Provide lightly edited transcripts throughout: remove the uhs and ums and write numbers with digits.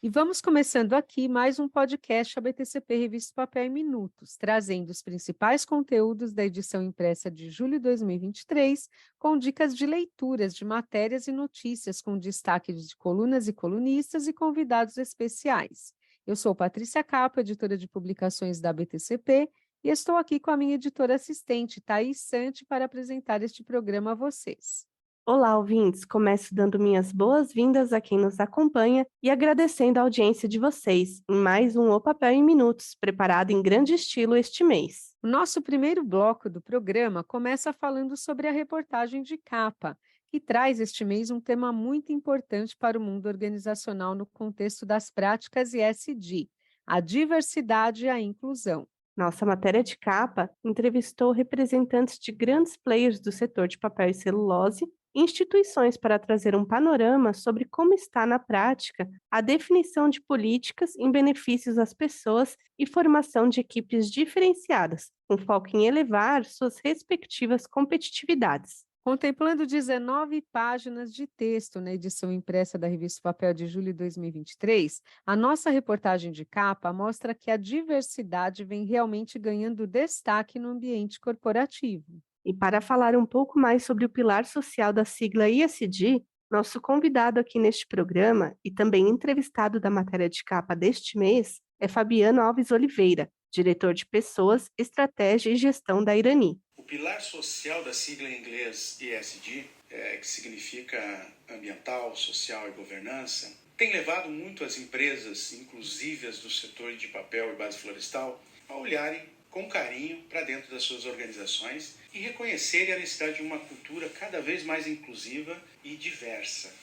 E vamos começando aqui mais um podcast ABTCP Revista Papel em Minutos, trazendo os principais conteúdos da edição impressa de julho de 2023, com dicas de leituras de matérias e notícias, com destaque de colunas e colunistas e convidados especiais. Eu sou Patrícia Capo, editora de publicações da ABTCP, e estou aqui com a minha editora assistente, Thaís Santi, para apresentar este programa a vocês. Olá, ouvintes! Começo dando minhas boas-vindas a quem nos acompanha e agradecendo a audiência de vocês em mais um O Papel em Minutos, preparado em grande estilo este mês. O nosso primeiro bloco do programa começa falando sobre a reportagem de capa, que traz este mês um tema muito importante para o mundo organizacional no contexto das práticas ESG, a diversidade e a inclusão. Nossa matéria de capa entrevistou representantes de grandes players do setor de papel e celulose e instituições para trazer um panorama sobre como está na prática a definição de políticas em benefícios às pessoas e formação de equipes diferenciadas, com foco em elevar suas respectivas competitividades. Contemplando 19 páginas de texto na edição impressa da Revista Papel de julho de 2023, a nossa reportagem de capa mostra que a diversidade vem realmente ganhando destaque no ambiente corporativo. E para falar um pouco mais sobre o pilar social da sigla ISD, nosso convidado aqui neste programa e também entrevistado da matéria de capa deste mês é Fabiano Alves Oliveira, diretor de Pessoas, Estratégia e Gestão da Irani. O pilar social da sigla em inglês ESG, que significa ambiental, social e governança, tem levado muito as empresas, inclusive as do setor de papel e base florestal, a olharem com carinho para dentro das suas organizações e reconhecerem a necessidade de uma cultura cada vez mais inclusiva e diversa.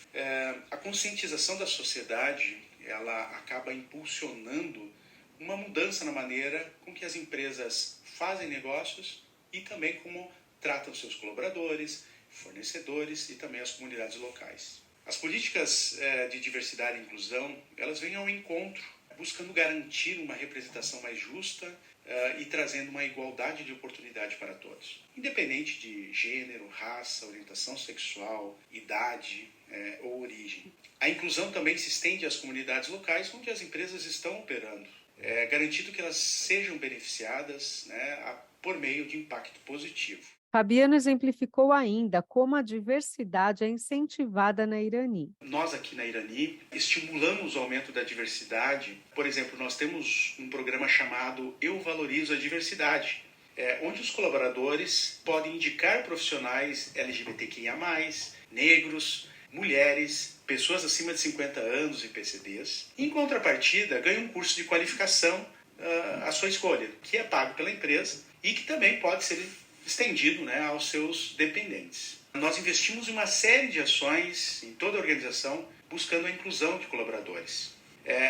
A conscientização da sociedade, ela acaba impulsionando uma mudança na maneira com que as empresas fazem negócios e também como tratam seus colaboradores, fornecedores e também as comunidades locais. As políticas de diversidade e inclusão, elas vêm ao encontro, buscando garantir uma representação mais justa e trazendo uma igualdade de oportunidade para todos, independente de gênero, raça, orientação sexual, idade ou origem. A inclusão também se estende às comunidades locais onde as empresas estão operando, garantindo que elas sejam beneficiadas por meio de impacto positivo. Fabiano exemplificou ainda como a diversidade é incentivada na Irani. Nós aqui na Irani estimulamos o aumento da diversidade. Por exemplo, nós temos um programa chamado Eu Valorizo a Diversidade, onde os colaboradores podem indicar profissionais LGBTQIA+, negros, mulheres, pessoas acima de 50 anos e PCDs. Em contrapartida, ganham um curso de qualificação à sua escolha, que é pago pela empresa e que também pode ser estendido aos seus dependentes. Nós investimos em uma série de ações em toda a organização buscando a inclusão de colaboradores.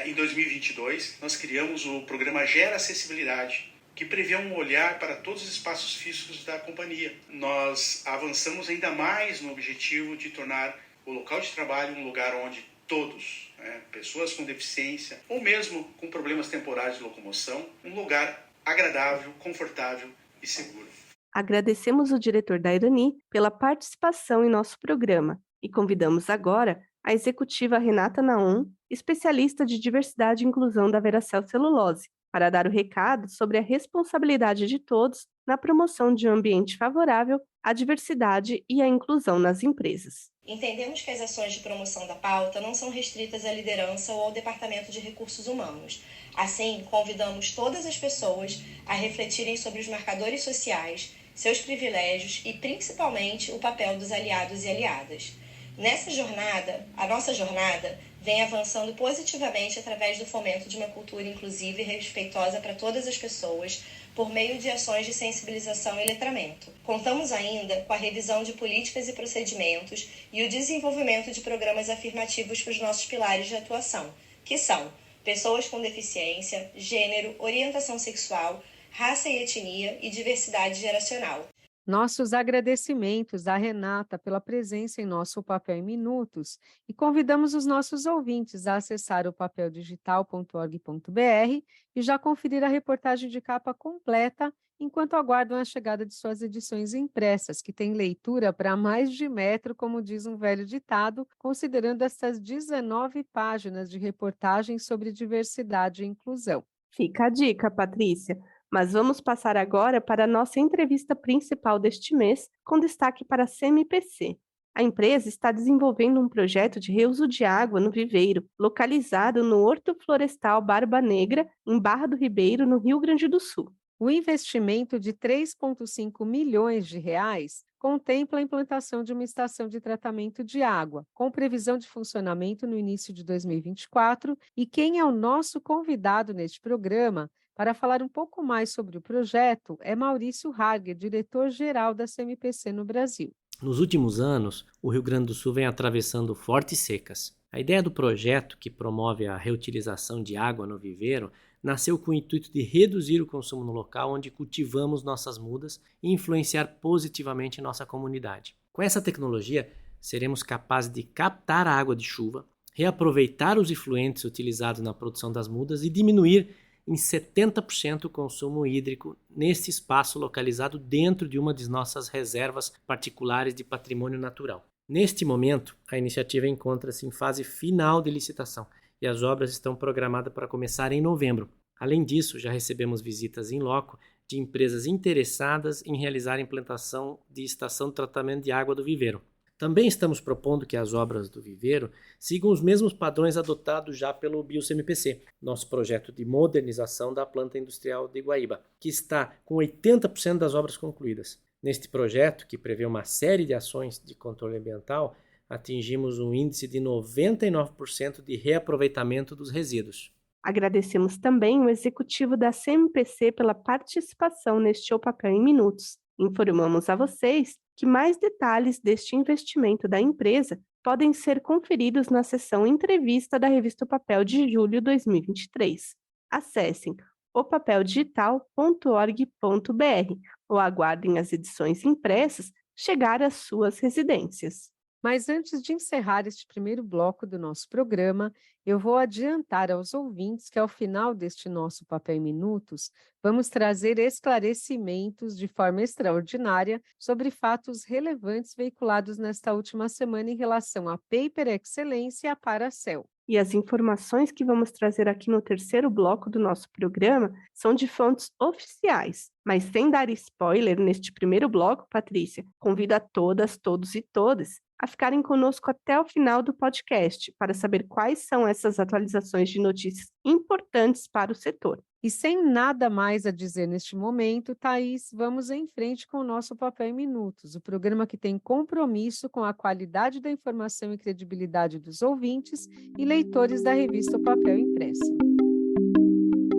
Em 2022, nós criamos o programa Gera Acessibilidade, que prevê um olhar para todos os espaços físicos da companhia. Nós avançamos ainda mais no objetivo de tornar o local de trabalho um lugar onde todos, pessoas com deficiência ou mesmo com problemas temporários de locomoção, um lugar agradável, confortável e seguro. Agradecemos o diretor da Irani pela participação em nosso programa e convidamos agora a executiva Renata Naum, especialista de diversidade e inclusão da Veracel Celulose, para dar o recado sobre a responsabilidade de todos na promoção de um ambiente favorável à diversidade e à inclusão nas empresas. Entendemos que as ações de promoção da pauta não são restritas à liderança ou ao Departamento de Recursos Humanos. Assim, convidamos todas as pessoas a refletirem sobre os marcadores sociais, seus privilégios e, principalmente, o papel dos aliados e aliadas. Nessa jornada, a nossa jornada vem avançando positivamente através do fomento de uma cultura inclusiva e respeitosa para todas as pessoas, por meio de ações de sensibilização e letramento. Contamos ainda com a revisão de políticas e procedimentos e o desenvolvimento de programas afirmativos para os nossos pilares de atuação, que são pessoas com deficiência, gênero, orientação sexual, raça e etnia e diversidade geracional. Nossos agradecimentos à Renata pela presença em nosso Papel em Minutos e convidamos os nossos ouvintes a acessar o papeldigital.org.br e já conferir a reportagem de capa completa enquanto aguardam a chegada de suas edições impressas, que tem leitura para mais de metro, como diz um velho ditado, considerando essas 19 páginas de reportagem sobre diversidade e inclusão. Fica a dica, Patrícia. Mas vamos passar agora para a nossa entrevista principal deste mês, com destaque para a CMPC. A empresa está desenvolvendo um projeto de reuso de água no viveiro, localizado no Horto Florestal Barba Negra, em Barra do Ribeiro, no Rio Grande do Sul. O investimento de 3,5 milhões de reais contempla a implantação de uma estação de tratamento de água, com previsão de funcionamento no início de 2024, e quem é o nosso convidado neste programa para falar um pouco mais sobre o projeto é Maurício Harger, diretor-geral da CMPC no Brasil. Nos últimos anos, o Rio Grande do Sul vem atravessando fortes secas. A ideia do projeto, que promove a reutilização de água no viveiro, nasceu com o intuito de reduzir o consumo no local onde cultivamos nossas mudas e influenciar positivamente nossa comunidade. Com essa tecnologia, seremos capazes de captar a água de chuva, reaproveitar os efluentes utilizados na produção das mudas e diminuir em 70% o consumo hídrico neste espaço localizado dentro de uma de nossas reservas particulares de patrimônio natural. Neste momento, a iniciativa encontra-se em fase final de licitação e as obras estão programadas para começar em novembro. Além disso, já recebemos visitas em loco de empresas interessadas em realizar a implantação de estação de tratamento de água do viveiro. Também estamos propondo que as obras do viveiro sigam os mesmos padrões adotados já pelo BioCMPC, nosso projeto de modernização da planta industrial de Guaíba, que está com 80% das obras concluídas. Neste projeto, que prevê uma série de ações de controle ambiental, atingimos um índice de 99% de reaproveitamento dos resíduos. Agradecemos também o executivo da CMPC pela participação neste O Papel em Minutos. Informamos a vocês que mais detalhes deste investimento da empresa podem ser conferidos na seção Entrevista da revista O Papel de julho de 2023. Acessem opapeldigital.org.br ou aguardem as edições impressas chegar às suas residências. Mas antes de encerrar este primeiro bloco do nosso programa, eu vou adiantar aos ouvintes que ao final deste nosso Papel em Minutos, vamos trazer esclarecimentos de forma extraordinária sobre fatos relevantes veiculados nesta última semana em relação à Paper Excellence e à Paracel. E as informações que vamos trazer aqui no terceiro bloco do nosso programa são de fontes oficiais. Mas sem dar spoiler neste primeiro bloco, Patrícia, convido a todas, todos e todas a ficarem conosco até o final do podcast para saber quais são essas atualizações de notícias importantes para o setor. E sem nada mais a dizer neste momento, Thaís, vamos em frente com o nosso Papel em Minutos, o programa que tem compromisso com a qualidade da informação e credibilidade dos ouvintes e leitores da revista O Papel Impressa.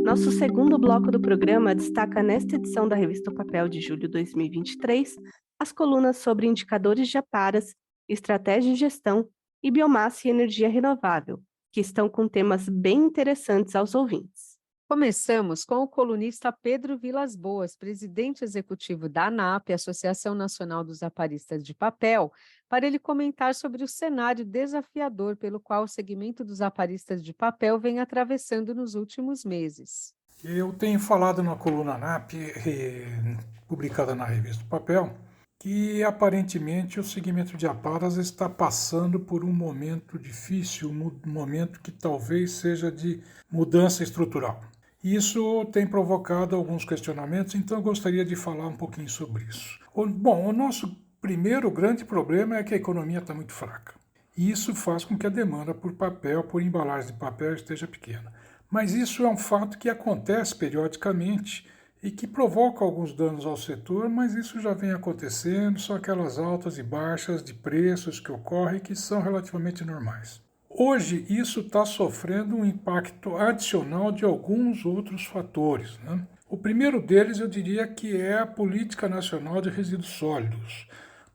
Nosso segundo bloco do programa destaca nesta edição da revista O Papel de julho de 2023 as colunas sobre indicadores de aparas, estratégia de gestão e biomassa e energia renovável, que estão com temas bem interessantes aos ouvintes. Começamos com o colunista Pedro Vilas Boas, presidente executivo da ANAP, Associação Nacional dos Aparistas de Papel, para ele comentar sobre o cenário desafiador pelo qual o segmento dos aparistas de papel vem atravessando nos últimos meses. Eu tenho falado na coluna ANAP, publicada na revista Papel, que aparentemente o segmento de aparas está passando por um momento difícil, um momento que talvez seja de mudança estrutural. Isso tem provocado alguns questionamentos, então eu gostaria de falar um pouquinho sobre isso. O nosso primeiro grande problema é que a economia está muito fraca. E isso faz com que a demanda por papel, por embalagem de papel, esteja pequena. Mas isso é um fato que acontece periodicamente e que provoca alguns danos ao setor, mas isso já vem acontecendo, são aquelas altas e baixas de preços que ocorrem que são relativamente normais. Hoje, isso está sofrendo um impacto adicional de alguns outros fatores, né? O primeiro deles, eu diria que é a Política Nacional de Resíduos Sólidos.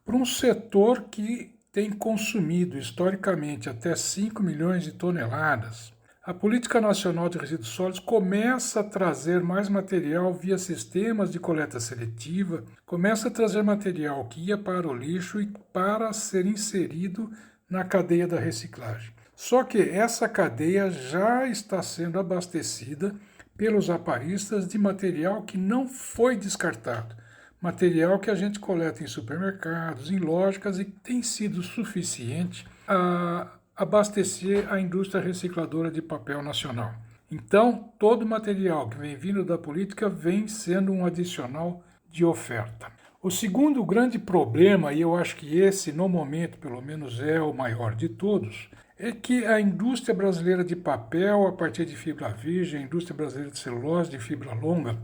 Para um setor que tem consumido historicamente até 5 milhões de toneladas, A Política Nacional de Resíduos Sólidos começa a trazer mais material via sistemas de coleta seletiva, começa a trazer material que ia para o lixo e para ser inserido na cadeia da reciclagem. Só que essa cadeia já está sendo abastecida pelos aparistas de material que não foi descartado, material que a gente coleta em supermercados, em lógicas e que tem sido suficiente a abastecer a indústria recicladora de papel nacional. Então, todo o material que vem vindo da política vem sendo um adicional de oferta. O segundo grande problema, e eu acho que esse, no momento, pelo menos é o maior de todos, é que a indústria brasileira de papel, a partir de fibra virgem, a indústria brasileira de celulose, de fibra longa,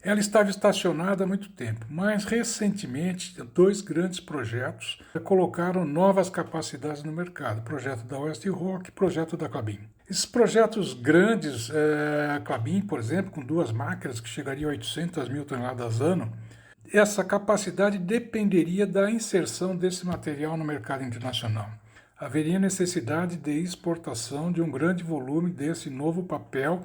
ela estava estacionada há muito tempo, mas recentemente 2 grandes projetos colocaram novas capacidades no mercado, o projeto da West Rock e o projeto da Klabin. Esses projetos grandes, a Klabin, por exemplo, com 2 máquinas que chegariam a 800 mil toneladas ano, essa capacidade dependeria da inserção desse material no mercado internacional. Haveria necessidade de exportação de um grande volume desse novo papel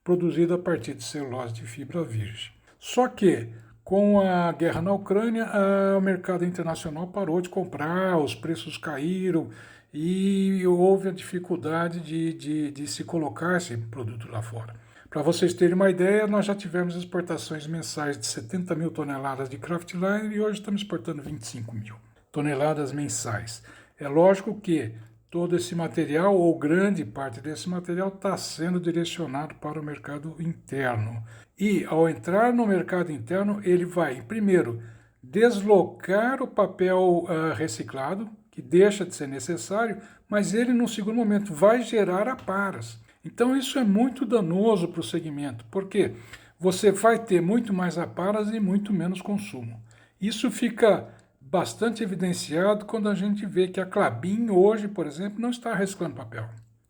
produzido a partir de celulose de fibra virgem. Só que, com a guerra na Ucrânia, o mercado internacional parou de comprar, os preços caíram e houve a dificuldade de se colocar esse produto lá fora. Para vocês terem uma ideia, nós já tivemos exportações mensais de 70 mil toneladas de kraftliner e hoje estamos exportando 25 mil toneladas mensais. É lógico que todo esse material, ou grande parte desse material, está sendo direcionado para o mercado interno. E, ao entrar no mercado interno, ele vai, primeiro, deslocar o papel reciclado, que deixa de ser necessário, mas ele, no segundo momento, vai gerar aparas. Então, isso é muito danoso para o segmento, porque você vai ter muito mais aparas e muito menos consumo. Isso fica bastante evidenciado quando a gente vê que a Klabin hoje, por exemplo, não está reciclando papel.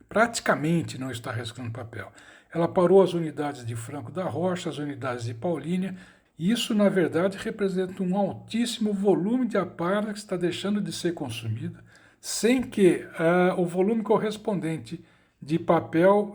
Praticamente não está reciclando papel. Ela parou as unidades de Franco da Rocha, as unidades de Paulínia, e isso, na verdade, representa um altíssimo volume de aparas que está deixando de ser consumido, sem que o volume correspondente de papel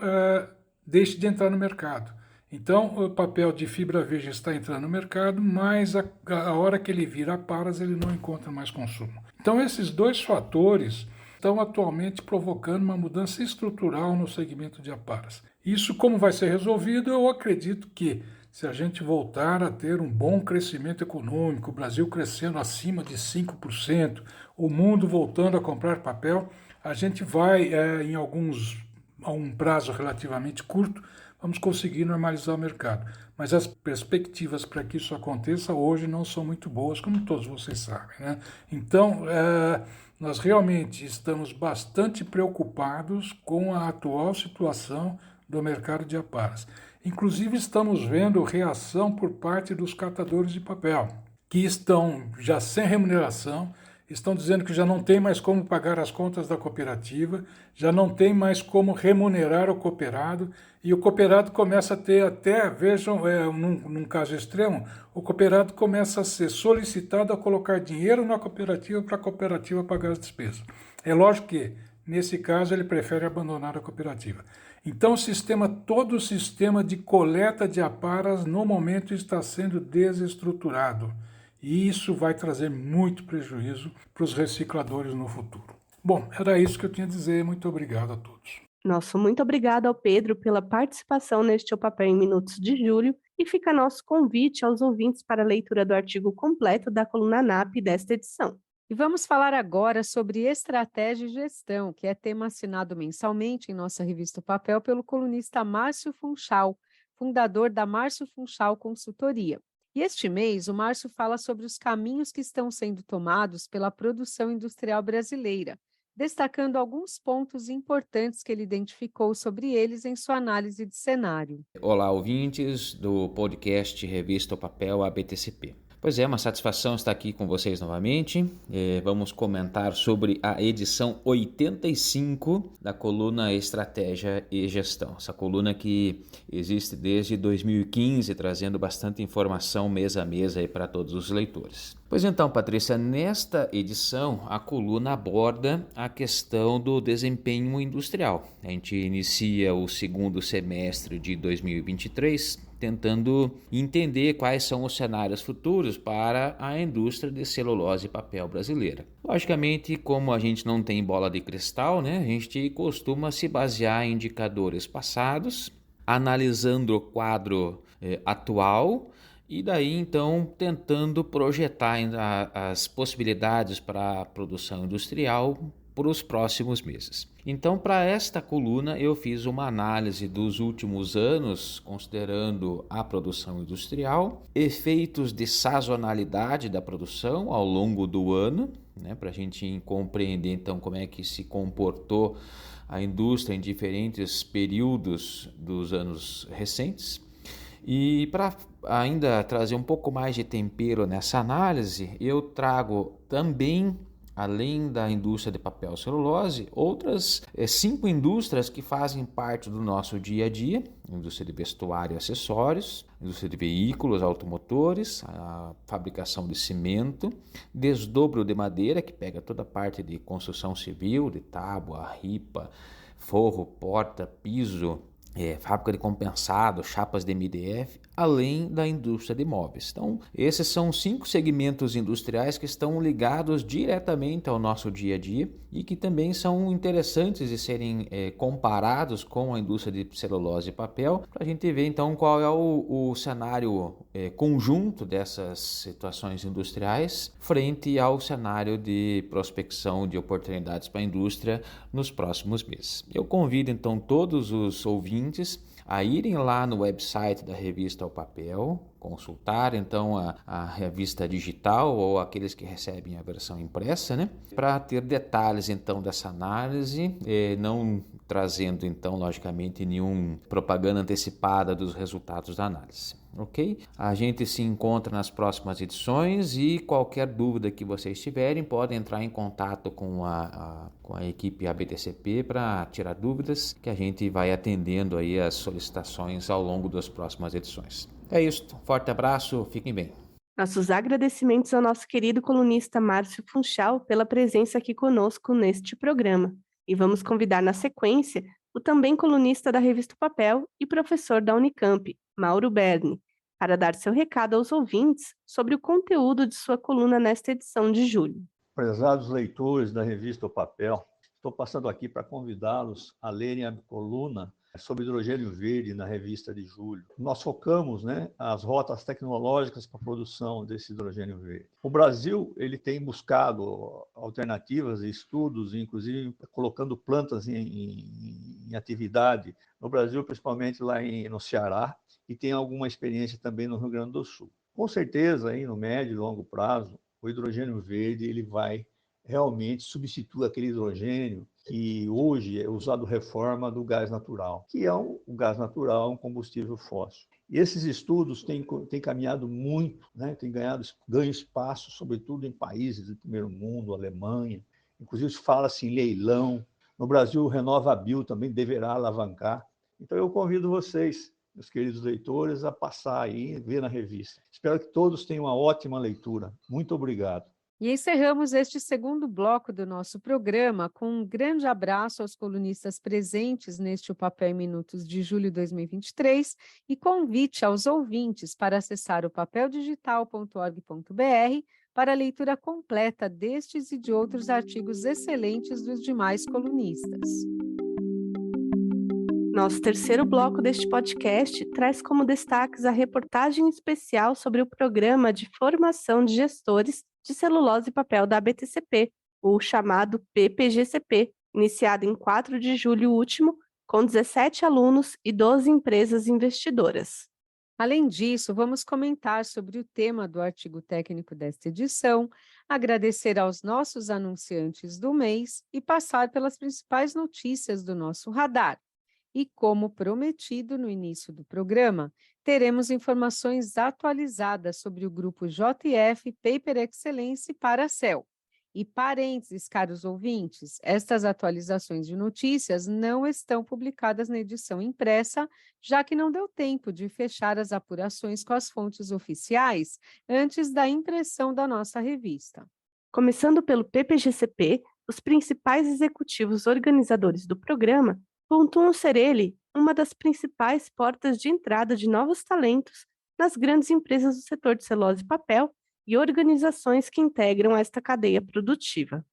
deixe de entrar no mercado. Então, o papel de fibra virgem está entrando no mercado, mas a hora que ele vira aparas, ele não encontra mais consumo. Então, esses 2 fatores estão atualmente provocando uma mudança estrutural no segmento de aparas. Isso, como vai ser resolvido, eu acredito que, se a gente voltar a ter um bom crescimento econômico, o Brasil crescendo acima de 5%, o mundo voltando a comprar papel, a gente vai, a um prazo relativamente curto, vamos conseguir normalizar o mercado. Mas as perspectivas para que isso aconteça hoje não são muito boas, como todos vocês sabem, né? Então, nós realmente estamos bastante preocupados com a atual situação do mercado de aparas. Inclusive, estamos vendo reação por parte dos catadores de papel, que estão já sem remuneração, estão dizendo que já não tem mais como pagar as contas da cooperativa, já não tem mais como remunerar o cooperado, e o cooperado começa a ter até, vejam, num caso extremo, o cooperado começa a ser solicitado a colocar dinheiro na cooperativa para a cooperativa pagar as despesas. É lógico que, nesse caso, ele prefere abandonar a cooperativa. Então, todo o sistema de coleta de aparas, no momento, está sendo desestruturado. E isso vai trazer muito prejuízo para os recicladores no futuro. Bom, era isso que eu tinha a dizer. Muito obrigado a todos. Nosso muito obrigado ao Pedro pela participação neste O Papel em Minutos de julho e fica nosso convite aos ouvintes para a leitura do artigo completo da coluna NAP desta edição. E vamos falar agora sobre estratégia e gestão, que é tema assinado mensalmente em nossa revista O Papel pelo colunista Márcio Funchal, fundador da Márcio Funchal Consultoria. E este mês, o Márcio fala sobre os caminhos que estão sendo tomados pela produção industrial brasileira, destacando alguns pontos importantes que ele identificou sobre eles em sua análise de cenário. Olá, ouvintes do podcast Revista O Papel ABTCP. Pois é, uma satisfação estar aqui com vocês novamente. Vamos comentar sobre a edição 85 da coluna Estratégia e Gestão. Essa coluna que existe desde 2015, trazendo bastante informação mês a mês aí para todos os leitores. Pois então, Patrícia, nesta edição a coluna aborda a questão do desempenho industrial. A gente inicia o segundo semestre de 2023 tentando entender quais são os cenários futuros para a indústria de celulose e papel brasileira. Logicamente, como a gente não tem bola de cristal, né, a gente costuma se basear em indicadores passados, analisando o quadro atual e daí então tentando projetar as possibilidades para a produção industrial para os próximos meses. Então, para esta coluna, eu fiz uma análise dos últimos anos, considerando a produção industrial, efeitos de sazonalidade da produção ao longo do ano, né, para a gente compreender então como é que se comportou a indústria em diferentes períodos dos anos recentes. E para ainda trazer um pouco mais de tempero nessa análise, eu trago também, além da indústria de papel e celulose, outras 5 indústrias que fazem parte do nosso dia a dia: indústria de vestuário e acessórios, indústria de veículos automotores, a fabricação de cimento, desdobro de madeira, que pega toda a parte de construção civil, de tábua, ripa, forro, porta, piso, fábrica de compensado, chapas de MDF, além da indústria de móveis. Então, esses são 5 segmentos industriais que estão ligados diretamente ao nosso dia a dia e que também são interessantes de serem comparados com a indústria de celulose e papel, para a gente ver então qual é o cenário conjunto dessas situações industriais frente ao cenário de prospecção de oportunidades para a indústria nos próximos meses. Eu convido então todos os ouvintes a irem lá no website da Revista ao Papel, consultar então a revista digital ou aqueles que recebem a versão impressa, né, para ter detalhes então dessa análise, não trazendo então logicamente nenhum propaganda antecipada dos resultados da análise. Ok? A gente se encontra nas próximas edições e qualquer dúvida que vocês tiverem podem entrar em contato com a equipe ABTCP para tirar dúvidas, que a gente vai atendendo aí as solicitações ao longo das próximas edições. É isso, forte abraço, fiquem bem. Nossos agradecimentos ao nosso querido colunista Márcio Funchal pela presença aqui conosco neste programa. E vamos convidar na sequência o também colunista da Revista Papel e professor da Unicamp, Mauro Berni, para dar seu recado aos ouvintes sobre o conteúdo de sua coluna nesta edição de julho. Prezados leitores da Revista O Papel, estou passando aqui para convidá-los a lerem a coluna sobre hidrogênio verde na revista de julho. Nós focamos, as rotas tecnológicas para a produção desse hidrogênio verde. O Brasil ele tem buscado alternativas e estudos, inclusive colocando plantas em atividade no Brasil, principalmente lá no Ceará, e tem alguma experiência também no Rio Grande do Sul. Com certeza, aí, no médio e longo prazo, o hidrogênio verde ele vai realmente substituir aquele hidrogênio que hoje é usado reforma do gás natural, que é o gás natural, um combustível fóssil. E esses estudos têm caminhado muito, têm ganho espaço, sobretudo em países do primeiro mundo, Alemanha. Inclusive, fala-se em leilão. No Brasil, o RenovaBio também deverá alavancar. Então, eu convido vocês, meus queridos leitores, a passar aí e ver na revista. Espero que todos tenham uma ótima leitura. Muito obrigado. E encerramos este segundo bloco do nosso programa com um grande abraço aos colunistas presentes neste O Papel em Minutos de julho de 2023 e convite aos ouvintes para acessar o papeldigital.org.br para a leitura completa destes e de outros artigos excelentes dos demais colunistas. Nosso terceiro bloco deste podcast traz como destaques a reportagem especial sobre o Programa de Formação de Gestores de Celulose e Papel da ABTCP, o chamado PPGCP, iniciado em 4 de julho último, com 17 alunos e 12 empresas investidoras. Além disso, vamos comentar sobre o tema do artigo técnico desta edição, agradecer aos nossos anunciantes do mês e passar pelas principais notícias do nosso radar. E como prometido no início do programa, teremos informações atualizadas sobre o grupo JF Paper Excellence para a CEL. E parênteses, caros ouvintes, estas atualizações de notícias não estão publicadas na edição impressa, já que não deu tempo de fechar as apurações com as fontes oficiais antes da impressão da nossa revista. Começando pelo PPGCP, os principais executivos organizadores do programa pontuam ser ele uma das principais portas de entrada de novos talentos nas grandes empresas do setor de celulose e papel e organizações que integram esta cadeia produtiva.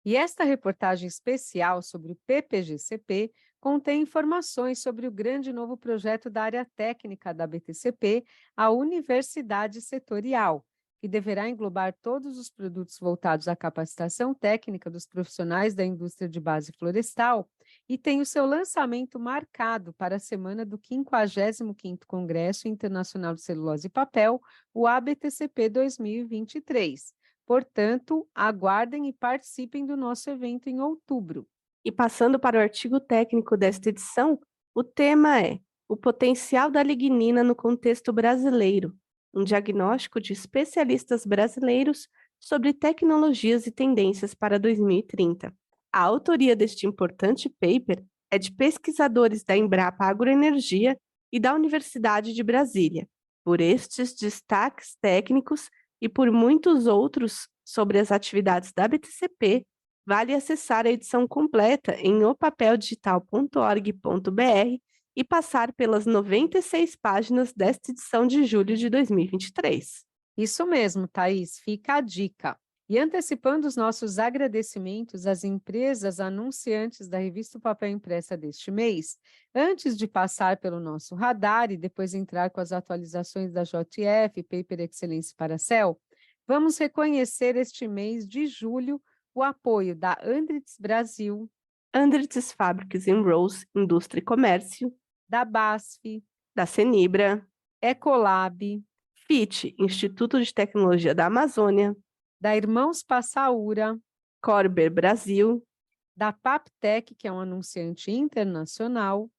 E esta reportagem especial sobre o PPGCP contém informações sobre o grande novo projeto da área técnica da BTCP, a Universidade Setorial, que deverá englobar todos os produtos voltados à capacitação técnica dos profissionais da indústria de base florestal e tem o seu lançamento marcado para a semana do 55º Congresso Internacional de Celulose e Papel, o ABTCP 2023. Portanto, aguardem e participem do nosso evento em outubro. E passando para o artigo técnico desta edição, o tema é o potencial da lignina no contexto brasileiro, um diagnóstico de especialistas brasileiros sobre tecnologias e tendências para 2030. A autoria deste importante paper é de pesquisadores da Embrapa Agroenergia e da Universidade de Brasília. Por estes destaques técnicos e por muitos outros sobre as atividades da BTCP, vale acessar a edição completa em opapeldigital.org.br e passar pelas 96 páginas desta edição de julho de 2023. Isso mesmo, Thaís, fica a dica. E antecipando os nossos agradecimentos às empresas anunciantes da revista Papel Impressa deste mês, antes de passar pelo nosso radar e depois entrar com as atualizações da JF, Paper Excellence para a CEL, vamos reconhecer este mês de julho o apoio da Andritz Brasil, Andritz Fabrics and Rolls, Indústria e Comércio, da BASF, da Cenibra, Ecolab, FIT, Instituto de Tecnologia da Amazônia, da Irmãos Passaúra, Corber Brasil, da Paptec, que é um anunciante internacional,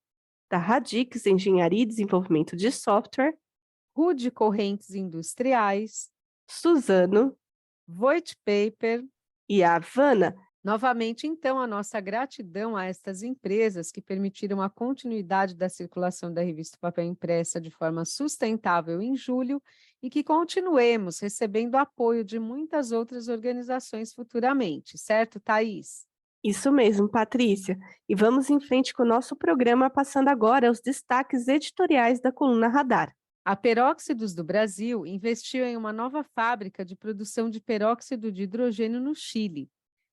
da Radix Engenharia e Desenvolvimento de Software, Rude Correntes Industriais, Suzano, Voigt Paper e a Havana. Novamente, então, a nossa gratidão a estas empresas que permitiram a continuidade da circulação da revista Papel Impressa de forma sustentável em julho e que continuemos recebendo apoio de muitas outras organizações futuramente, certo, Thaís? Isso mesmo, Patrícia. E vamos em frente com o nosso programa, passando agora aos destaques editoriais da coluna Radar. A Peróxidos do Brasil investiu em uma nova fábrica de produção de peróxido de hidrogênio no Chile.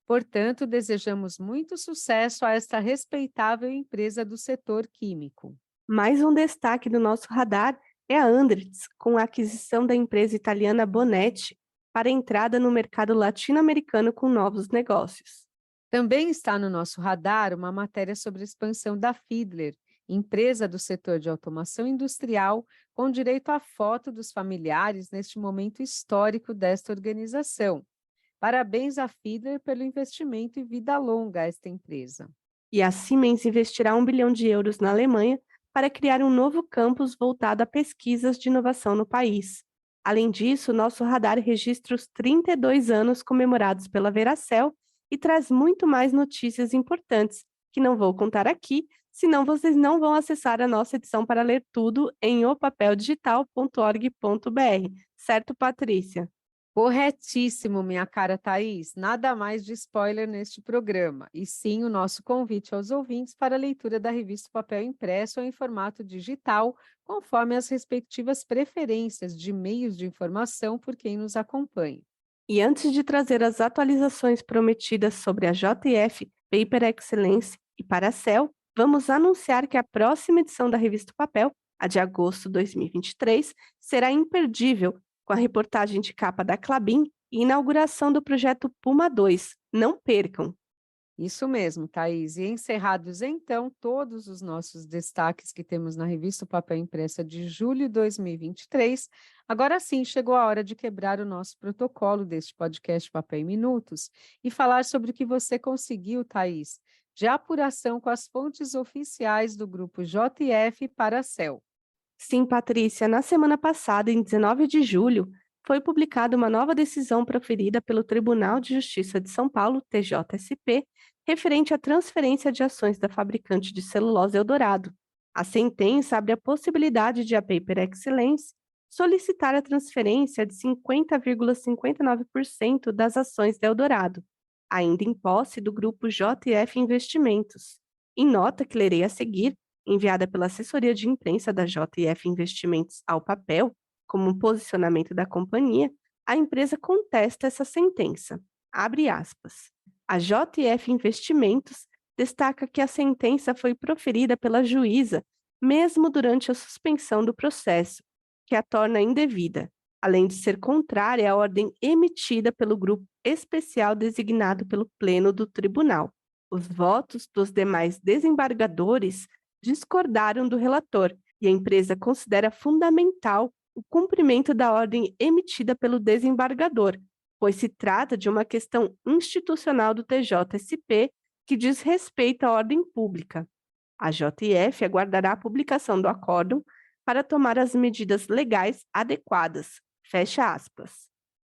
Portanto, desejamos muito sucesso a esta respeitável empresa do setor químico. Mais um destaque do nosso radar é a Andritz, com a aquisição da empresa italiana Bonetti para a entrada no mercado latino-americano com novos negócios. Também está no nosso radar uma matéria sobre a expansão da Fiedler, empresa do setor de automação industrial, com direito à foto dos familiares neste momento histórico desta organização. Parabéns à Fiedler pelo investimento e vida longa a esta empresa. E a Siemens investirá 1 bilhão de euros na Alemanha para criar um novo campus voltado a pesquisas de inovação no país. Além disso, nosso radar registra os 32 anos comemorados pela Veracel e traz muito mais notícias importantes, que não vou contar aqui, senão vocês não vão acessar a nossa edição para ler tudo em opapeldigital.org.br. Certo, Patrícia? Corretíssimo, minha cara Thaís. Nada mais de spoiler neste programa, e sim o nosso convite aos ouvintes para a leitura da revista Papel Impresso ou em formato digital, conforme as respectivas preferências de meios de informação por quem nos acompanha. E antes de trazer as atualizações prometidas sobre a JF, Paper Excellence e Paracel, vamos anunciar que a próxima edição da revista Papel, a de agosto de 2023, será imperdível, com a reportagem de capa da Klabin e inauguração do projeto Puma 2. Não percam! Isso mesmo, Thaís. E encerrados, então, todos os nossos destaques que temos na revista Papel Impressa de julho de 2023, agora sim chegou a hora de quebrar o nosso protocolo deste podcast Papel em Minutos e falar sobre o que você conseguiu, Thaís, de apuração com as fontes oficiais do grupo JF Paracel. Sim, Patrícia, na semana passada, em 19 de julho, foi publicada uma nova decisão proferida pelo Tribunal de Justiça de São Paulo, TJSP, referente à transferência de ações da fabricante de celulose Eldorado. A sentença abre a possibilidade de a Paper Excellence solicitar a transferência de 50,59% das ações da Eldorado, ainda em posse do grupo JF Investimentos. Em nota que lerei a seguir, enviada pela assessoria de imprensa da JF Investimentos ao papel, como um posicionamento da companhia, a empresa contesta essa sentença. Abre aspas. A JF Investimentos destaca que a sentença foi proferida pela juíza mesmo durante a suspensão do processo, que a torna indevida, além de ser contrária à ordem emitida pelo grupo especial designado pelo Pleno do Tribunal. Os votos dos demais desembargadores discordaram do relator e a empresa considera fundamental o cumprimento da ordem emitida pelo desembargador, pois se trata de uma questão institucional do TJSP que diz respeito à ordem pública. A JF aguardará a publicação do acórdão para tomar as medidas legais adequadas. Fecha aspas.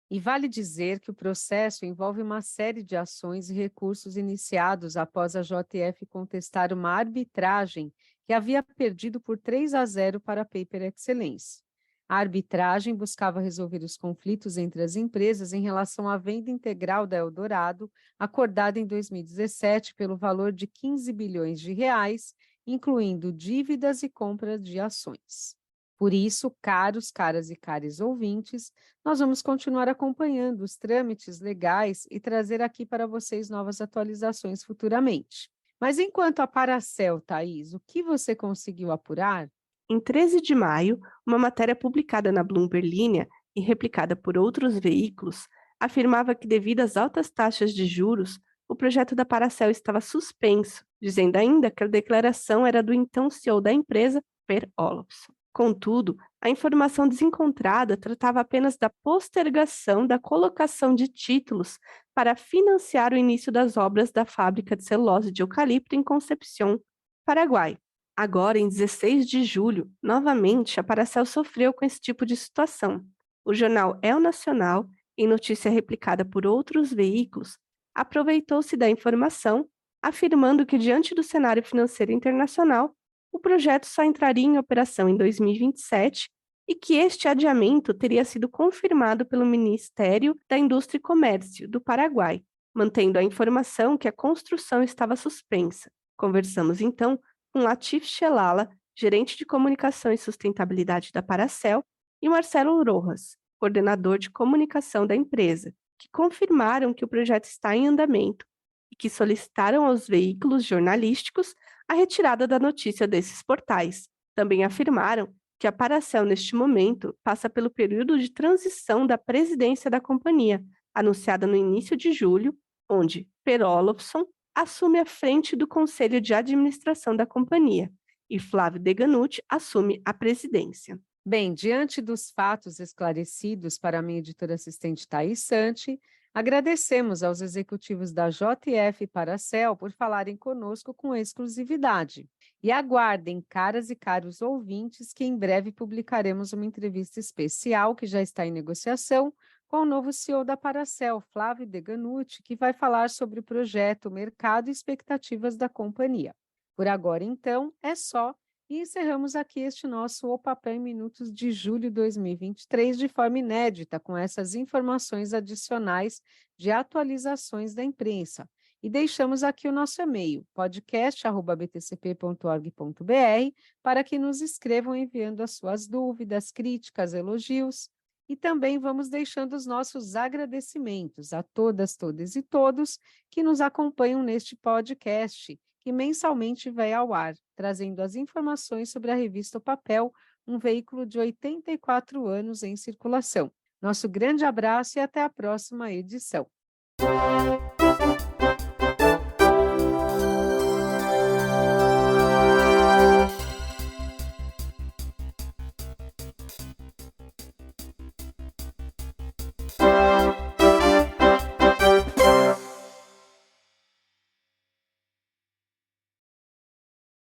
E vale dizer que o processo envolve uma série de ações e recursos iniciados após a JF contestar uma arbitragem que havia perdido por 3-0 para a Paper Excellence. A arbitragem buscava resolver os conflitos entre as empresas em relação à venda integral da Eldorado, acordada em 2017 pelo valor de 15 bilhões de reais, incluindo dívidas e compras de ações. Por isso, caros, caras e cares ouvintes, nós vamos continuar acompanhando os trâmites legais e trazer aqui para vocês novas atualizações futuramente. Mas enquanto a Paracel, Thaís, o que você conseguiu apurar? Em 13 de maio, uma matéria publicada na Bloomberg Linha e replicada por outros veículos afirmava que, devido às altas taxas de juros, o projeto da Paracel estava suspenso, dizendo ainda que a declaração era do então CEO da empresa, Per Olofsson. Contudo, a informação desencontrada tratava apenas da postergação da colocação de títulos para financiar o início das obras da fábrica de celulose de eucalipto em Concepción, Paraguai. Agora, em 16 de julho, novamente, a Paracel sofreu com esse tipo de situação. O jornal El Nacional, em notícia replicada por outros veículos, aproveitou-se da informação, afirmando que, diante do cenário financeiro internacional, o projeto só entraria em operação em 2027 e que este adiamento teria sido confirmado pelo Ministério da Indústria e Comércio do Paraguai, mantendo a informação que a construção estava suspensa. Conversamos, então, com Latif Shelala, gerente de comunicação e sustentabilidade da Paracel, e Marcelo Rojas, coordenador de comunicação da empresa, que confirmaram que o projeto está em andamento e que solicitaram aos veículos jornalísticos a retirada da notícia desses portais. Também afirmaram que a Paracel, neste momento, passa pelo período de transição da presidência da companhia, anunciada no início de julho, onde Per Olofsson assume a frente do Conselho de Administração da companhia e Flávio Deganutti assume a presidência. Bem, diante dos fatos esclarecidos para a minha editora assistente Thaís Santi, agradecemos aos executivos da JF Paracel por falarem conosco com exclusividade. E aguardem, caras e caros ouvintes, que em breve publicaremos uma entrevista especial que já está em negociação com o novo CEO da Paracel, Flávio Deganutti, que vai falar sobre o projeto, mercado e expectativas da companhia. Por agora, então, é só, e encerramos aqui este nosso O Papel em Minutos de julho de 2023 de forma inédita, com essas informações adicionais de atualizações da imprensa. E deixamos aqui o nosso e-mail, podcast@btcp.org.br, para que nos escrevam enviando as suas dúvidas, críticas, elogios. E também vamos deixando os nossos agradecimentos a todas, todas e todos que nos acompanham neste podcast, que mensalmente vai ao ar, trazendo as informações sobre a revista O Papel, um veículo de 84 anos em circulação. Nosso grande abraço e até a próxima edição.